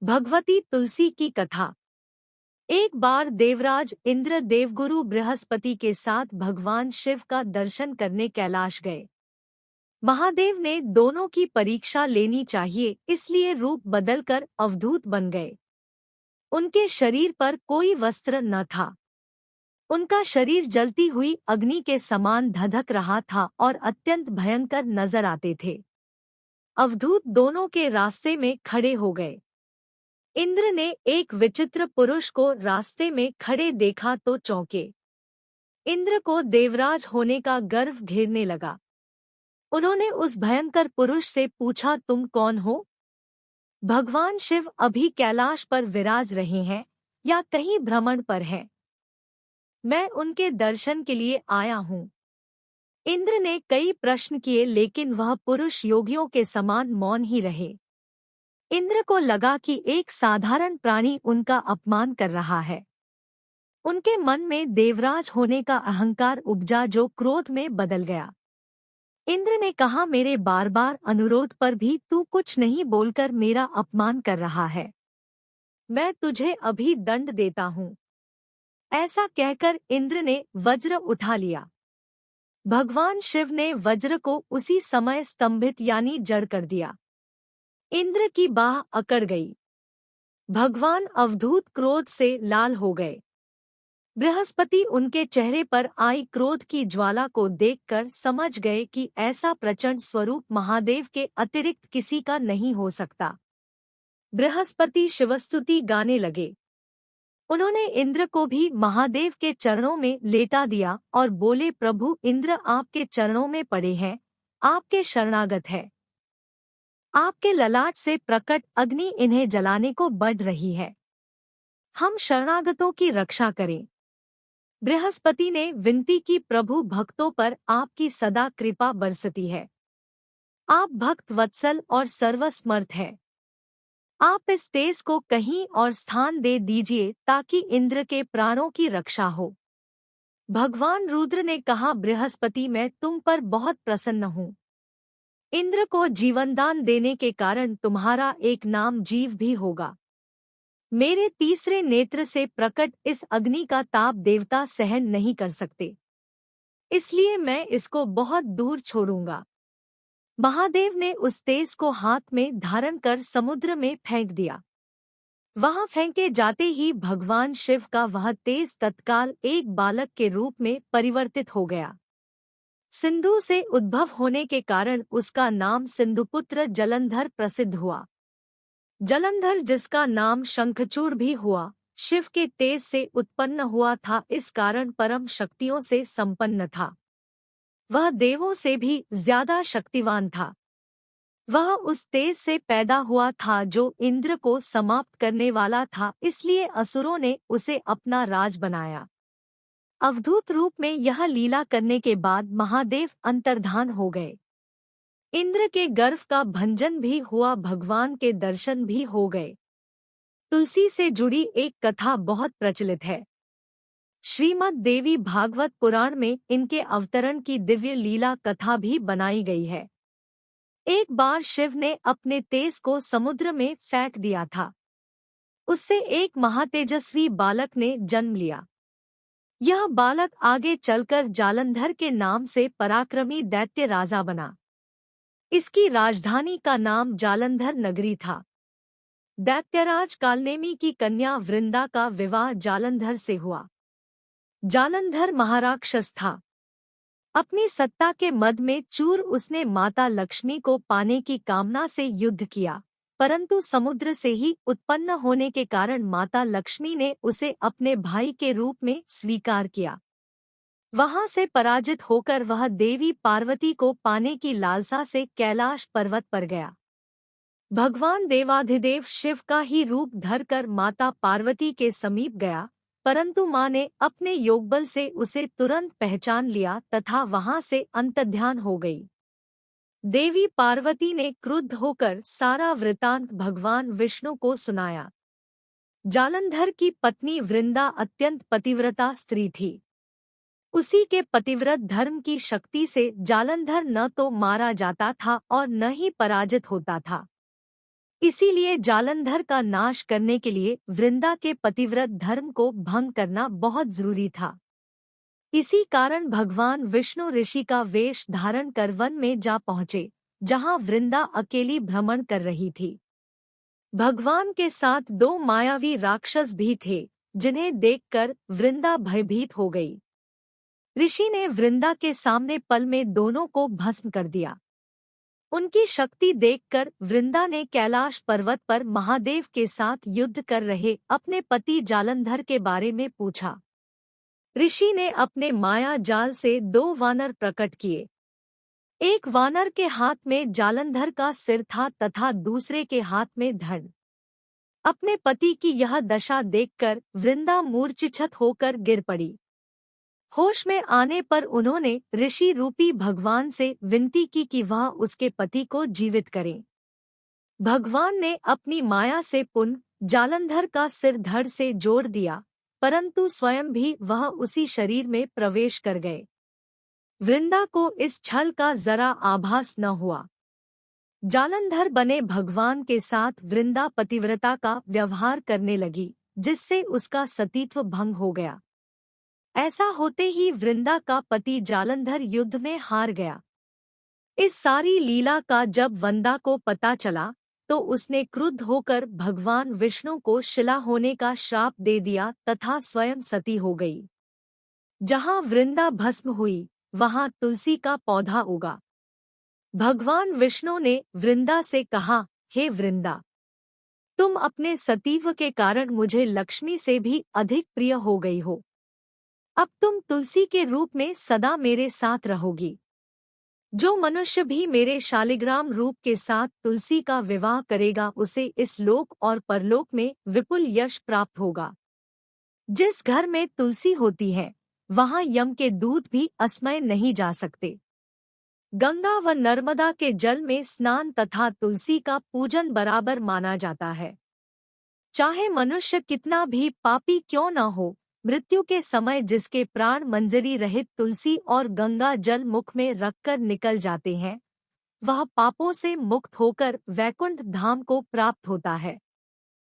भगवती तुलसी की कथा। एक बार देवराज इंद्र देवगुरु बृहस्पति के साथ भगवान शिव का दर्शन करने कैलाश गए। महादेव ने दोनों की परीक्षा लेनी चाहिए, इसलिए रूप बदलकर अवधूत बन गए। उनके शरीर पर कोई वस्त्र न था। उनका शरीर जलती हुई अग्नि के समान धधक रहा था और अत्यंत भयंकर नजर आते थे। अवधूत दोनों के रास्ते में खड़े हो गए। इंद्र ने एक विचित्र पुरुष को रास्ते में खड़े देखा तो चौंके। इंद्र को देवराज होने का गर्व घेरने लगा। उन्होंने उस भयंकर पुरुष से पूछा, तुम कौन हो? भगवान शिव अभी कैलाश पर विराज रहे हैं या कहीं भ्रमण पर हैं? मैं उनके दर्शन के लिए आया हूँ। इंद्र ने कई प्रश्न किए, लेकिन वह पुरुष योगियों के समान मौन ही रहे। इंद्र को लगा कि एक साधारण प्राणी उनका अपमान कर रहा है। उनके मन में देवराज होने का अहंकार उपजा, जो क्रोध में बदल गया। इंद्र ने कहा, मेरे बार बार अनुरोध पर भी तू कुछ नहीं बोलकर मेरा अपमान कर रहा है। मैं तुझे अभी दंड देता हूँ। ऐसा कहकर इंद्र ने वज्र उठा लिया। भगवान शिव ने वज्र को उसी समय स्तंभित यानी जड़ कर दिया। इंद्र की बाह अकड़ गई। भगवान अवधूत क्रोध से लाल हो गए। बृहस्पति उनके चेहरे पर आई क्रोध की ज्वाला को देखकर समझ गए कि ऐसा प्रचंड स्वरूप महादेव के अतिरिक्त किसी का नहीं हो सकता। बृहस्पति शिवस्तुति गाने लगे। उन्होंने इंद्र को भी महादेव के चरणों में लेटा दिया और बोले, प्रभु इंद्र आपके चरणों में पड़े हैं, आपके शरणागत है। आपके ललाट से प्रकट अग्नि इन्हें जलाने को बढ़ रही है। हम शरणागतों की रक्षा करें। बृहस्पति ने विनती की, प्रभु भक्तों पर आपकी सदा कृपा बरसती है। आप भक्त वत्सल और सर्वसमर्थ है। आप इस तेज को कहीं और स्थान दे दीजिए ताकि इंद्र के प्राणों की रक्षा हो। भगवान रुद्र ने कहा, बृहस्पति मैं तुम पर बहुत प्रसन्न हूँ। इंद्र को जीवनदान देने के कारण तुम्हारा एक नाम जीव भी होगा। मेरे तीसरे नेत्र से प्रकट इस अग्नि का ताप देवता सहन नहीं कर सकते, इसलिए मैं इसको बहुत दूर छोड़ूंगा। महादेव ने उस तेज को हाथ में धारण कर समुद्र में फेंक दिया। वहां फेंके जाते ही भगवान शिव का वह तेज तत्काल एक बालक के रूप में परिवर्तित हो गया। सिंधु से उद्भव होने के कारण उसका नाम सिंधुपुत्र जलंधर प्रसिद्ध हुआ। जलंधर, जिसका नाम शंखचूड़ भी हुआ, शिव के तेज से उत्पन्न हुआ था, इस कारण परम शक्तियों से संपन्न था। वह देवों से भी ज्यादा शक्तिवान था। वह उस तेज से पैदा हुआ था जो इंद्र को समाप्त करने वाला था, इसलिए असुरों ने उसे अपना राज बनाया। अवधूत रूप में यह लीला करने के बाद महादेव अंतर्धान हो गए। इंद्र के गर्व का भंजन भी हुआ, भगवान के दर्शन भी हो गए। तुलसी से जुड़ी एक कथा बहुत प्रचलित है। श्रीमद् देवी भागवत पुराण में इनके अवतरण की दिव्य लीला कथा भी बनाई गई है। एक बार शिव ने अपने तेज को समुद्र में फेंक दिया था। उससे एक महातेजस्वी बालक ने जन्म लिया। यह बालक आगे चलकर जालंधर के नाम से पराक्रमी दैत्य राजा बना। इसकी राजधानी का नाम जालंधर नगरी था। दैत्यराज कालनेमी की कन्या वृंदा का विवाह जालंधर से हुआ। जालंधर महाराक्षस था। अपनी सत्ता के मद में चूर उसने माता लक्ष्मी को पाने की कामना से युद्ध किया, परंतु समुद्र से ही उत्पन्न होने के कारण माता लक्ष्मी ने उसे अपने भाई के रूप में स्वीकार किया। वहां से पराजित होकर वह देवी पार्वती को पाने की लालसा से कैलाश पर्वत पर गया। भगवान देवाधिदेव शिव का ही रूप धरकर माता पार्वती के समीप गया, परंतु मां ने अपने योगबल से उसे तुरंत पहचान लिया तथा वहां से अंतर्ध्यान हो गई। देवी पार्वती ने क्रुद्ध होकर सारा वृतांत भगवान विष्णु को सुनाया। जालंधर की पत्नी वृंदा अत्यंत पतिव्रता स्त्री थी। उसी के पतिव्रत धर्म की शक्ति से जालंधर न तो मारा जाता था और न ही पराजित होता था। इसीलिए जालंधर का नाश करने के लिए वृंदा के पतिव्रत धर्म को भंग करना बहुत जरूरी था। इसी कारण भगवान विष्णु ऋषि का वेश धारण कर वन में जा पहुँचे, जहाँ वृंदा अकेली भ्रमण कर रही थी। भगवान के साथ 2 मायावी राक्षस भी थे, जिन्हें देखकर वृंदा भयभीत हो गई। ऋषि ने वृंदा के सामने पल में दोनों को भस्म कर दिया। उनकी शक्ति देखकर वृंदा ने कैलाश पर्वत पर महादेव के साथ युद्ध कर रहे अपने पति जालंधर के बारे में पूछा। ऋषि ने अपने माया जाल से 2 वानर प्रकट किए। एक वानर के हाथ में जालंधर का सिर था तथा दूसरे के हाथ में धड़। अपने पति की यह दशा देखकर वृंदा मूर्छित होकर गिर पड़ी। होश में आने पर उन्होंने ऋषि रूपी भगवान से विनती की कि वह उसके पति को जीवित करें। भगवान ने अपनी माया से पुनः जालंधर का सिर धड़ से जोड़ दिया, परंतु स्वयं भी वह उसी शरीर में प्रवेश कर गए। वृंदा को इस छल का जरा आभास न हुआ। जालंधर बने भगवान के साथ वृंदा पतिव्रता का व्यवहार करने लगी, जिससे उसका सतीत्व भंग हो गया। ऐसा होते ही वृंदा का पति जालंधर युद्ध में हार गया। इस सारी लीला का जब वंदा को पता चला तो उसने क्रुद्ध होकर भगवान विष्णु को शिला होने का श्राप दे दिया तथा स्वयं सती हो गई। जहाँ वृंदा भस्म हुई, वहाँ तुलसी का पौधा उगा। भगवान विष्णु ने वृंदा से कहा, हे वृंदा, तुम अपने सतीत्व के कारण मुझे लक्ष्मी से भी अधिक प्रिय हो गई हो। अब तुम तुलसी के रूप में सदा मेरे साथ रहोगी। जो मनुष्य भी मेरे शालिग्राम रूप के साथ तुलसी का विवाह करेगा, उसे इस लोक और परलोक में विपुल यश प्राप्त होगा। जिस घर में तुलसी होती है, वहाँ यम के दूत भी असमय नहीं जा सकते। गंगा व नर्मदा के जल में स्नान तथा तुलसी का पूजन बराबर माना जाता है। चाहे मनुष्य कितना भी पापी क्यों न हो, मृत्यु के समय जिसके प्राण मंजरी रहित तुलसी और गंगा जल मुख में रखकर निकल जाते हैं, वह पापों से मुक्त होकर वैकुंठ धाम को प्राप्त होता है।